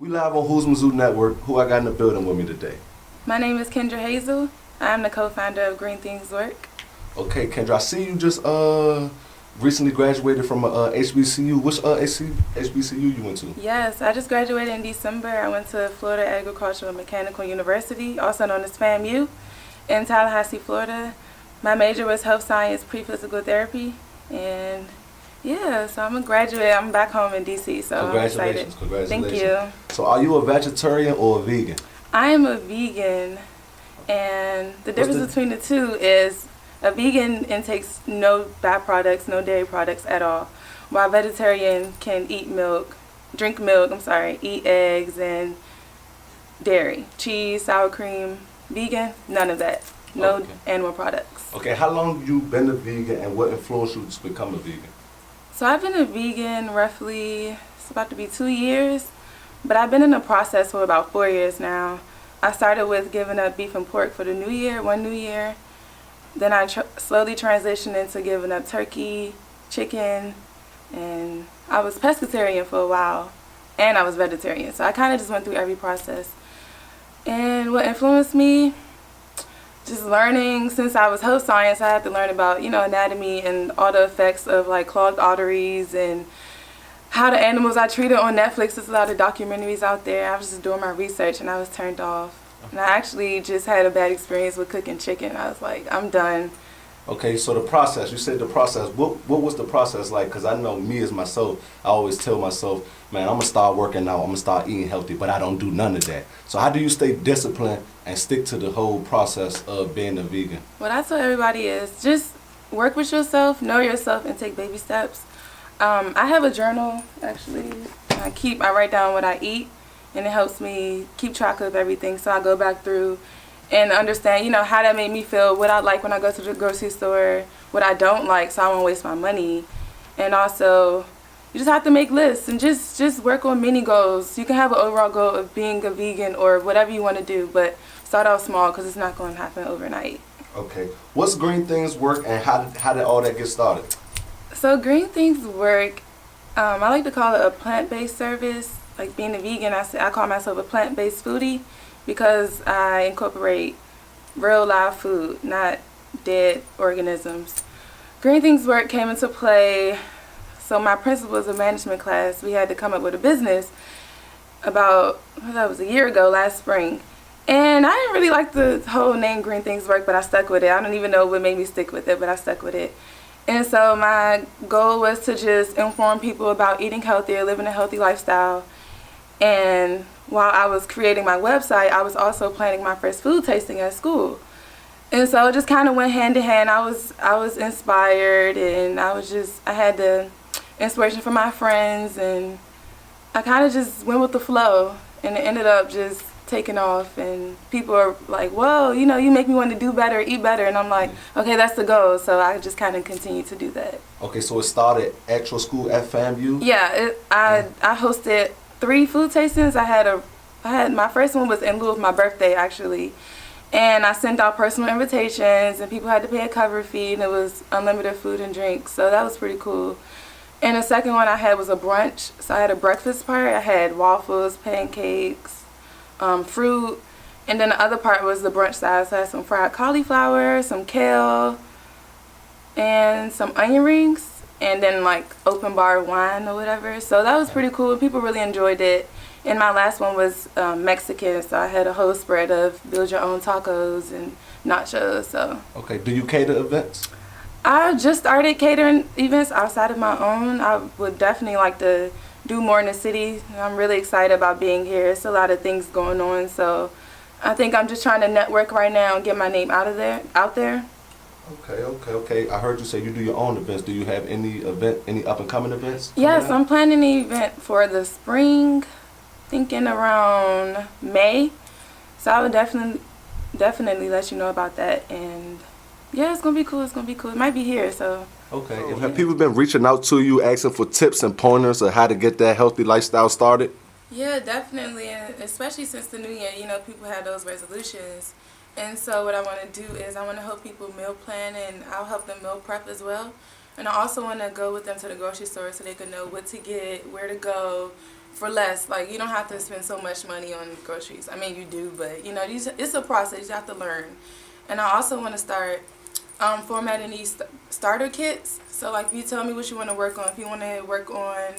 We live on Houzmazoo Network. Who I got in the building with me today? My name is Kendra Hazel. I'm the co-founder of Green Things Work. Okay, Kendra, I see you just recently graduated from HBCU. Which HBCU you went to? Yes, I just graduated in December. I went to Florida Agricultural Mechanical University, also known as FAMU, in Tallahassee, Florida. My major was health science, pre-physical therapy, and yeah, so I'm a graduate. I'm back home in DC, so I'm excited. Congratulations. Thank you. So are you a vegetarian or a vegan? I am a vegan, and the difference between the two is a vegan intakes no byproducts, no dairy products at all, while a vegetarian can eat eat eggs and dairy, cheese, sour cream. Vegan, none of that. No animal products. Okay, how long you been a vegan and what influenced you to become a vegan? So I've been a vegan roughly, it's about to be 2 years, but I've been in the process for about 4 years now. I started with giving up beef and pork for the new year, one new year. Then I slowly transitioned into giving up turkey, chicken, and I was pescatarian for a while, and I was vegetarian. So I kind of just went through every process. And what influenced me? Just learning, since I was health science, I had to learn about, anatomy and all the effects of like clogged arteries and how the animals are treated on Netflix. There's a lot of documentaries out there. I was just doing my research and I was turned off. And I actually just had a bad experience with cooking chicken. I was like, I'm done. Okay, so the process, you said the process. What was the process like? Because I know me as myself, I always tell myself, man, I'm going to start working out, I'm going to start eating healthy, but I don't do none of that. So how do you stay disciplined and stick to the whole process of being a vegan? What I tell everybody is just work with yourself, know yourself, and take baby steps. I have a journal, actually. I write down what I eat, and it helps me keep track of everything. So I go back through and understand, how that made me feel, what I like when I go to the grocery store, what I don't like, so I won't waste my money. And also, you just have to make lists and just work on mini goals. You can have an overall goal of being a vegan or whatever you want to do, but start out small because it's not going to happen overnight. Okay. What's Green Things Work and how did all that get started? So Green Things Work, I like to call it a plant-based service. Like being a vegan, I call myself a plant-based foodie because I incorporate real live food, not dead organisms. Green Things Work came into play. So my principal's of management class, we had to come up with a business about, that was a year ago, last spring. And I didn't really like the whole name Green Things Work, but I stuck with it. I don't even know what made me stick with it, but I stuck with it. And so my goal was to just inform people about eating healthier, living a healthy lifestyle. And while I was creating my website, I was also planning my first food tasting at school. And so it just kind of went hand in hand. I was inspired, and I had the inspiration from my friends, and I kind of just went with the flow, and it ended up just taking off. And people are like, whoa, you make me want to do better, eat better. And I'm like, okay, that's the goal. So I just kind of continue to do that. Okay, so it started at your school at FAMU? Yeah, I hosted 3 food tastings. I had my first one was in lieu of my birthday, actually. And I sent out personal invitations, and people had to pay a cover fee, and it was unlimited food and drinks. So that was pretty cool. And the second one I had was a brunch. So I had a breakfast part. I had waffles, pancakes, fruit. And then the other part was the brunch side. So I had some fried cauliflower, some kale, and some onion rings. And then like open bar wine or whatever. So that was pretty cool. People really enjoyed it. And my last one was Mexican. So I had a whole spread of build your own tacos and nachos. So. Okay. Do you cater events? I just started catering events outside of my own. I would definitely like to do more in the city. I'm really excited about being here. It's a lot of things going on, so I think I'm just trying to network right now and get my name out there. Okay. I heard you say you do your own events. Do you have any up and coming events? Yes, I'm planning an event for the spring, thinking around May. So I would definitely let you know about that. And yeah, it's gonna be cool. It might be here, so. Okay. Have people been reaching out to you asking for tips and pointers of how to get that healthy lifestyle started? Yeah, definitely, and especially since the new year, people have those resolutions. And so what I want to do is I want to help people meal plan, and I'll help them meal prep as well. And I also want to go with them to the grocery store so they can know what to get, where to go, for less. Like, you don't have to spend so much money on groceries. I mean, you do, but, you know, it's a process. You have to learn. And I also want to start formatting these starter kits. So, like, if you tell me what you want to work on, if you want to work on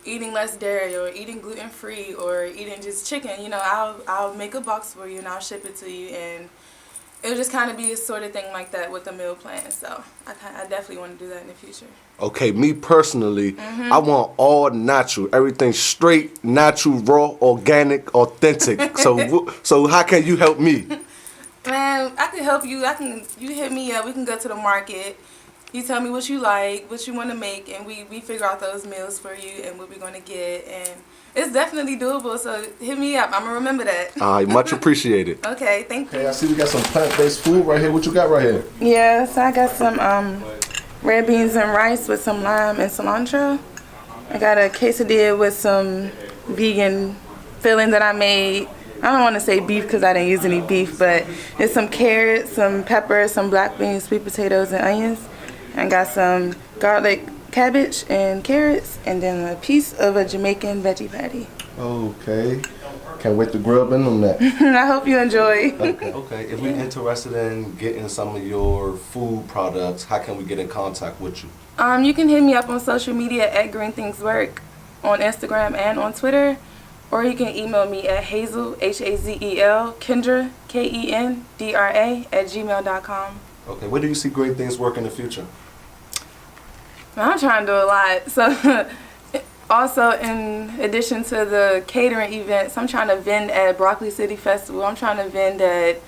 eating less dairy or eating gluten-free or eating just chicken, you know, I'll make a box for you and I'll ship it to you. And it'll just kind of be a sort of thing like that with the meal plan. So I definitely want to do that in the future. Okay, me personally, I want all natural, everything straight, natural, raw, organic, authentic. So how can you help me? Man, I can help you. You hit me up. We can go to the market. You tell me what you like, what you want to make, and we figure out those meals for you and what we're going to get. And it's definitely doable, so hit me up. I'm going to remember that. All right, much appreciated. Okay, thank you. Hey, I see we got some plant-based food right here. What you got right here? Yeah, so I got some red beans and rice with some lime and cilantro. I got a quesadilla with some vegan filling that I made. I don't want to say beef because I didn't use any beef, but it's some carrots, some peppers, some black beans, sweet potatoes, and onions. I got some garlic, cabbage, and carrots, and then a piece of a Jamaican veggie patty. Okay. Can't wait to grub in on that. I hope you enjoy. Okay. If we're interested in getting some of your food products, how can we get in contact with you? You can hit me up on social media at Green Things Work on Instagram and on Twitter, or you can email me at Hazel, Hazel, Kendra, Kendra, @gmail.com. Okay. Where do you see Great Things Work in the future? I'm trying to do a lot. So, also, in addition to the catering events, I'm trying to vend at Broccoli City Festival. I'm trying to vend at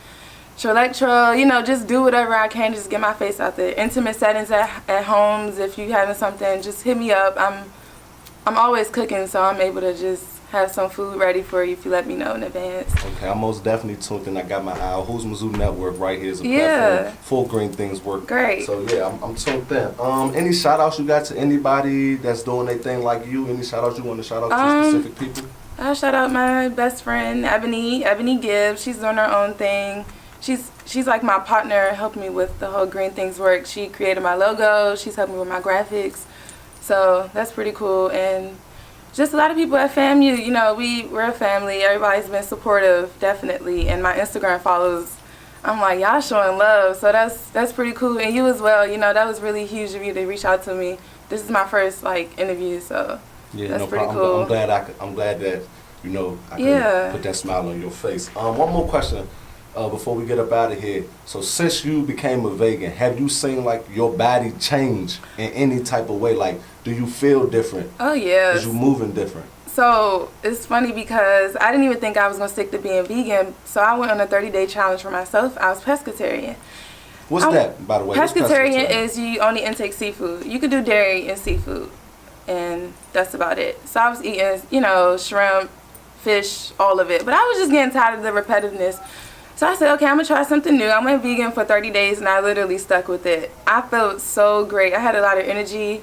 Trolectro. You know, just do whatever I can, just get my face out there. Intimate settings at homes. If you having something, just hit me up. I'm always cooking, so I'm able to just have some food ready for you if you let me know in advance. Okay, I'm most definitely tuned in. I got my eye. Houzmazoo Network right here is a platform for Green Things Work. Great. So yeah, I'm tuned in. Any shout outs you got to anybody that's doing their thing like you? Any shout outs you want to shout out to specific people? I'll shout out my best friend, Ebony Gibbs. She's doing her own thing. She's like my partner, helping me with the whole Green Things Work. She created my logo. She's helping me with my graphics. So that's pretty cool. And just a lot of people at FAMU, you know, we're a family. Everybody's been supportive, definitely. And my Instagram follows, I'm like, y'all showing love. So that's pretty cool. And you as well, you know, that was really huge of you to reach out to me. This is my first, like, interview, so yeah, that's no pretty problem. cool. I'm glad that, you know, I can put that smile on your face. One more question before we get up out of here. So since you became a vegan, have you seen, like, your body change in any type of way? Like, do you feel different? Oh, yeah. Is you moving different? So it's funny because I didn't even think I was going to stick to being vegan. So I went on a 30-day challenge for myself. I was pescatarian. What's that, by the way? Pescatarian is you only intake seafood. You could do dairy and seafood, and that's about it. So I was eating, you know, shrimp, fish, all of it. But I was just getting tired of the repetitiveness. So I said, okay, I'm going to try something new. I went vegan for 30 days, and I literally stuck with it. I felt so great. I had a lot of energy.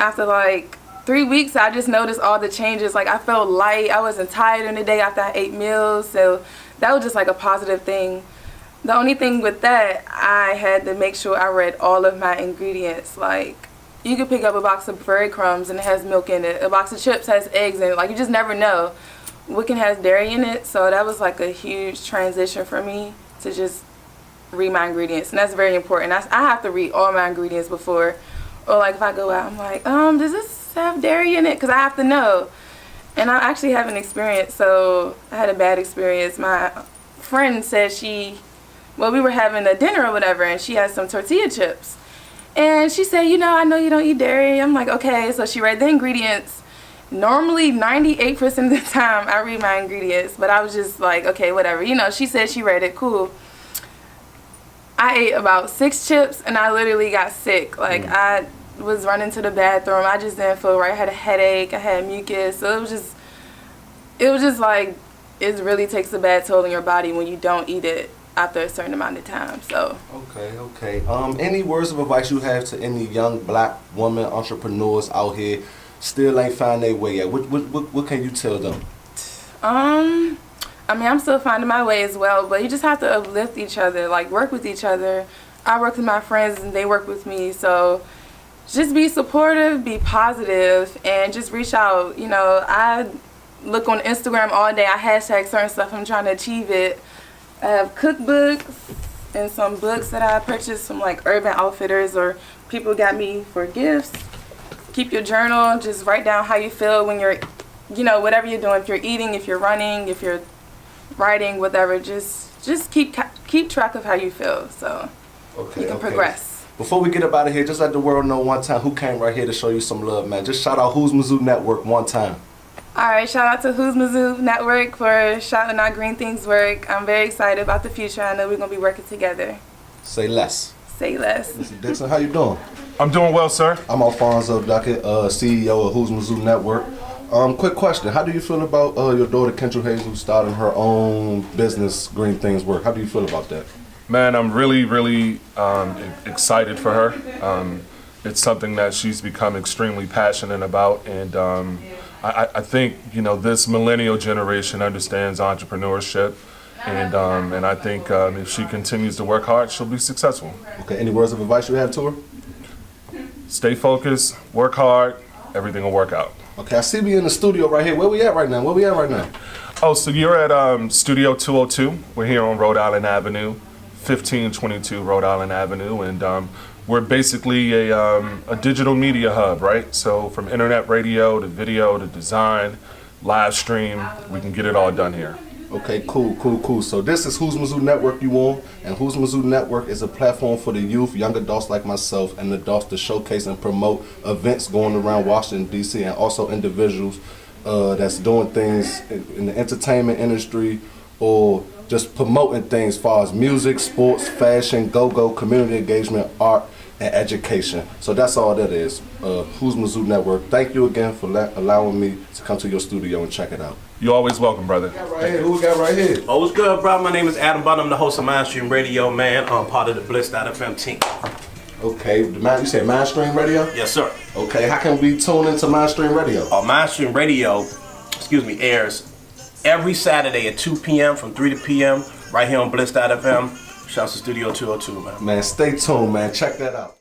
After like 3 weeks, I just noticed all the changes. Like, I felt light. I wasn't tired in the day after I ate meals. So that was just like a positive thing. The only thing with that, I had to make sure I read all of my ingredients. Like, you could pick up a box of breadcrumbs and it has milk in it. A box of chips has eggs in it. Like, you just never know what can has dairy in it. So that was like a huge transition for me to just read my ingredients. And that's very important. I have to read all my ingredients before. Or like if I go out, I'm like, does this have dairy in it? Because I have to know. And I actually have an experience. So I had a bad experience. My friend said we were having a dinner or whatever, and she had some tortilla chips. And she said, you know, I know you don't eat dairy. I'm like, okay. So she read the ingredients. Normally, 98% of the time, I read my ingredients. But I was just like, okay, whatever. You know, she said she read it. Cool. I ate about 6 chips and I literally got sick. Like, I was running to the bathroom. I just didn't feel right. I had a headache. I had mucus. So it was just like, it really takes a bad toll on your body when you don't eat it after a certain amount of time. So Okay. Any words of advice you have to any young black woman entrepreneurs out here still ain't found their way yet? What can you tell them? I mean, I'm still finding my way as well, but you just have to uplift each other, like work with each other. I work with my friends and they work with me, so just be supportive, be positive, and just reach out. You know, look on Instagram all day. I hashtag certain stuff. I'm trying to achieve it. I have cookbooks and some books that I purchased from like Urban Outfitters or people got me for gifts. Keep your journal. Just write down how you feel when you're, whatever you're doing. If you're eating, if you're running, if you're writing, whatever. Just keep track of how you feel, so you can progress. Before we get up out of here, just let the world know one time who came right here to show you some love, man. Just shout out Houzmazoo Network one time. All right, shout out to Houzmazoo Network for shouting out Green Things Work. I'm very excited about the future. I know we're going to be working together. Say less. Say less. Mr. Dixon, how you doing? I'm doing well, sir. I'm Alfonso Duckett, CEO of Houzmazoo Network. Quick question. How do you feel about your daughter, Kendra Hazel, starting her own business, Green Things Work? How do you feel about that? Man, I'm really, really excited for her. It's something that she's become extremely passionate about, and I think this millennial generation understands entrepreneurship, and I think if she continues to work hard, she'll be successful. Okay. Any words of advice you have to her? Stay focused, work hard, everything will work out. Okay. I see we in the studio right here. Where we at right now? Oh, so you're at Studio 202. We're here on Rhode Island Avenue, 1522 Rhode Island Avenue, and we're basically a digital media hub, right? So from internet radio to video to design, live stream, we can get it all done here. Okay, cool. So this is Houzmazoo Network you on, and Houzmazoo Network is a platform for the youth, young adults like myself, and adults to showcase and promote events going around Washington, D.C., and also individuals that's doing things in the entertainment industry or just promoting things as far as music, sports, fashion, go-go, community engagement, art, and education. So that's all that is. Houzmazoo Network. Thank you again for allowing me to come to your studio and check it out. You're always welcome, brother. Who we got right here? Oh, what's good, bro? My name is Adam Button. I'm the host of Mainstream Radio, man. I'm part of the Bliss.fm team. Okay, you said Mainstream Radio? Yes, sir. Okay, how can we tune into Mainstream Radio? Mainstream Radio, airs every Saturday at 2 p.m. from 3 to p.m. right here on Bliss.fm. Shouts to Studio 202, man. Man, stay tuned, man. Check that out.